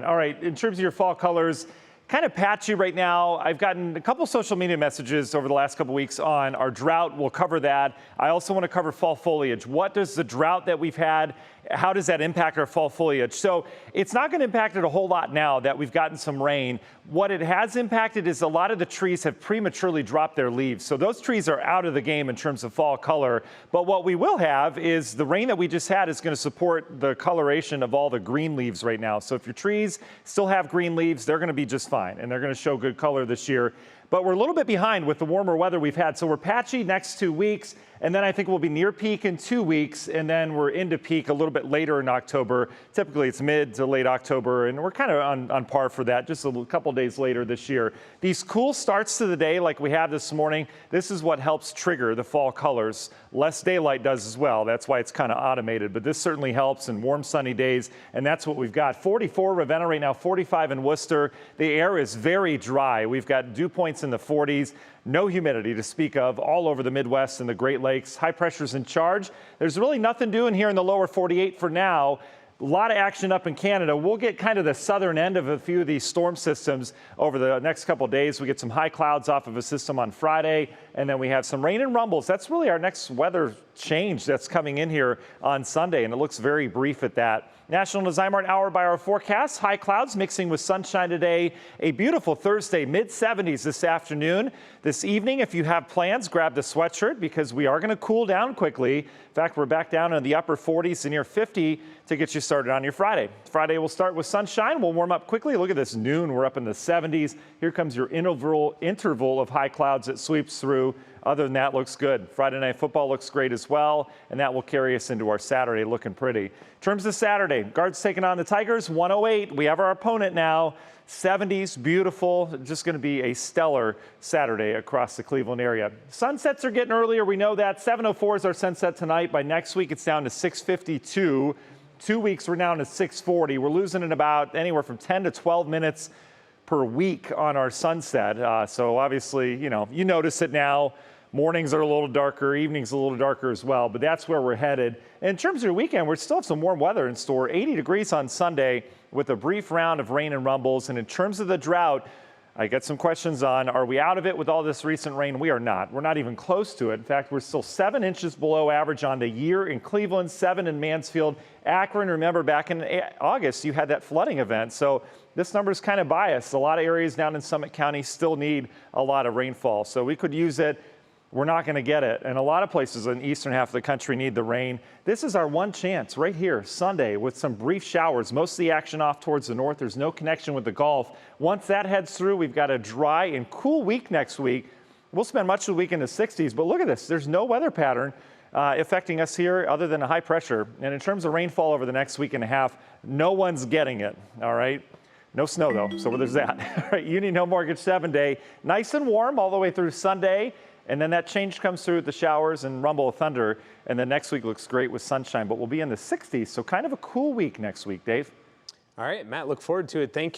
All right, in terms of your fall colors, kind of patchy right now. I've gotten a couple social media messages over the last couple weeks on our drought. We'll cover that. I also want to cover fall foliage. What does the drought that we've had, how does that impact our fall foliage? So it's not going to impact it a whole lot now that we've gotten some rain. What it has impacted is a lot of the trees have prematurely dropped their leaves. So those trees are out of the game in terms of fall color. But what we will have is the rain that we just had is going to support the coloration of all the green leaves right now. So if your trees still have green leaves, they're going to be just fine and they're going to show good color this year. But we're a little bit behind with the warmer weather we've had. So we're patchy next 2 weeks, and then I think we'll be near peak in 2 weeks, and then we're into peak a little bit later in October. Typically it's mid to late October, and we're kind of on par for that, just a couple days later this year. These cool starts to the day like we have this morning, this is what helps trigger the fall colors. Less daylight does as well. That's why it's kind of automated, but this certainly helps in warm sunny days, and that's what we've got. 44 Ravenna right now, 45 in Worcester. The air is very dry. We've got dew points in the 40s. No humidity to speak of all over the Midwest and the Great Lakes. High pressure's in charge. There's really nothing doing here in the lower 48 for now. A lot of action up in Canada. We'll get kind of the southern end of a few of these storm systems over the next couple of days. We get some high clouds off of a system on Friday, and then we have some rain and rumbles. That's really our next weather change that's coming in here on Sunday, and it looks very brief at that. National Design-Mart hour-by-hour forecast. High clouds mixing with sunshine today. A beautiful Thursday, mid-70s this afternoon. This evening, if you have plans, grab the sweatshirt because we are going to cool down quickly. In fact, we're back down in the upper 40s to near 50 to get you started on your Friday. Friday will start with sunshine. We'll warm up quickly. Look at this noon. We're up in the 70s. Here comes your interval of high clouds that sweeps through. Other than that, looks good. Friday Night Football looks great as well, and that will carry us into our Saturday looking pretty. In terms of Saturday, Guards taking on the Tigers, 108. We have our opponent now. 70s, beautiful. Just going to be a stellar Saturday across the Cleveland area. Sunsets are getting earlier. We know that. 7:04 is our sunset tonight. By next week, it's down to 6:52. 2 weeks, we're down to 6:40. We're losing in about anywhere from 10 to 12 minutes per week on our sunset. So obviously, you notice it now. Mornings are a little darker, evenings a little darker as well, but that's where we're headed. In terms of your weekend, we still have some warm weather in store. 80 degrees on Sunday with a brief round of rain and rumbles. And in terms of the drought, I get some questions on, are we out of it with all this recent rain? We are not. We're not even close to it. In fact, we're still 7 inches below average on the year in Cleveland, 7 in Mansfield. Akron, remember back in August, you had that flooding event. So this number is kind of biased. A lot of areas down in Summit County still need a lot of rainfall. So we could use it. We're not going to get it. And a lot of places in the eastern half of the country need the rain. This is our one chance right here, Sunday, with some brief showers. Most of the action off towards the north. There's no connection with the Gulf. Once that heads through, we've got a dry and cool week next week. We'll spend much of the week in the 60s. But look at this. There's no weather pattern affecting us here other than a high pressure. And in terms of rainfall over the next week and a half, no one's getting it. All right. No snow, though. So there's that. All right. Union Home Mortgage 7-day. Nice and warm all the way through Sunday. And then that change comes through with the showers and rumble of thunder. And then next week looks great with sunshine, but we'll be in the 60s. So kind of a cool week next week, Dave. All right, Matt, look forward to it. Thank you.